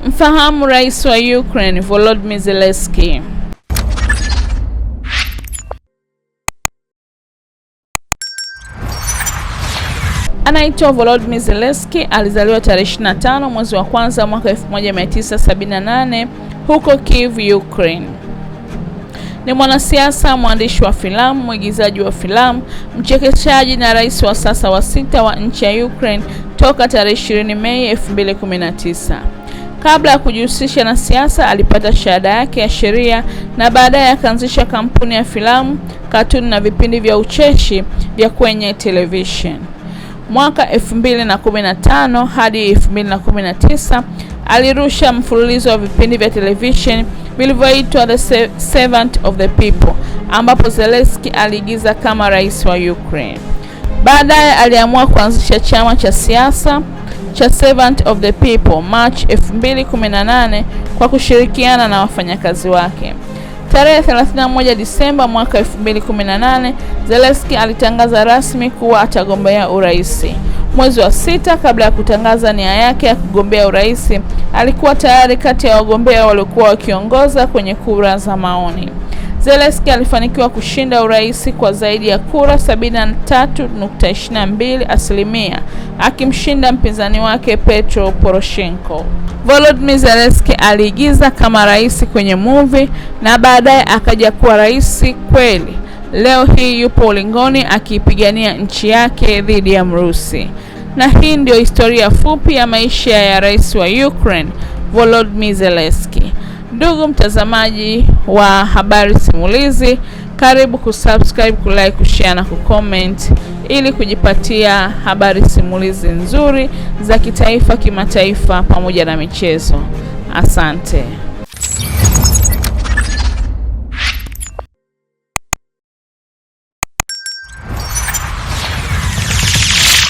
Mfahamu rais wa Ukraine Volodymyr Zelensky. Anaitwa Volodymyr Zelensky, alizaliwa tarehe 25 mwezi wa kwanza mwaka 1978 huko Kyiv, Ukraine. Ni mwanasiasa, mwandishi wa filamu, mwigizaji wa filamu, mchekeshaji na rais wa sasa wa 6 wa nchi ya Ukraine toka tarehe 20 Mei 2019. Kabla ya kujihusisha na siasa, alipata shahada yake ya sheria na baadaye akaanzisha kampuni ya filamu, katuni na vipindi vya ucheshi vya kwenye television. Mwaka 2015 hadi 2019 alirusha mfululizo wa vipindi vya television vilivyoitwa The Servant of the People, ambapo Zelensky aliigiza kama rais wa Ukraine. Baadaye aliamua kuanzisha chama cha siasa cha Servant of the People March 2018 kwa kushirikiana na wafanyakazi wake. Tarehe 31 Disemba mwaka 2018, Zelensky alitangaza rasmi kuwa atagombea urais. Mwezi wa 6, kabla ya kutangaza nia yake ya kugombea urais, alikuwa tayari kati ya wagombea waliokuwa wakiongoza kwenye kura za maoni. Zelensky alifanikiwa kushinda urais kwa zaidi ya kura 73.22%, akimshinda mpinzani wake Petro Poroshenko. Volodymyr Zelensky aliigiza kama rais kwenye movie na baadaye akaja kuwa rais kweli. Leo hii yupo ulingoni akiipigania nchi yake dhidi ya Mrusi. Na hii ndio historia fupi ya maisha ya rais wa Ukraine Volodymyr Zelensky. Ndugu mtazamaji wa Habari Simulizi, karibu kusubscribe, kulike, kushare na kucomment ili kujipatia habari simulizi nzuri za kitaifa, kimataifa pamoja na michezo. Asante.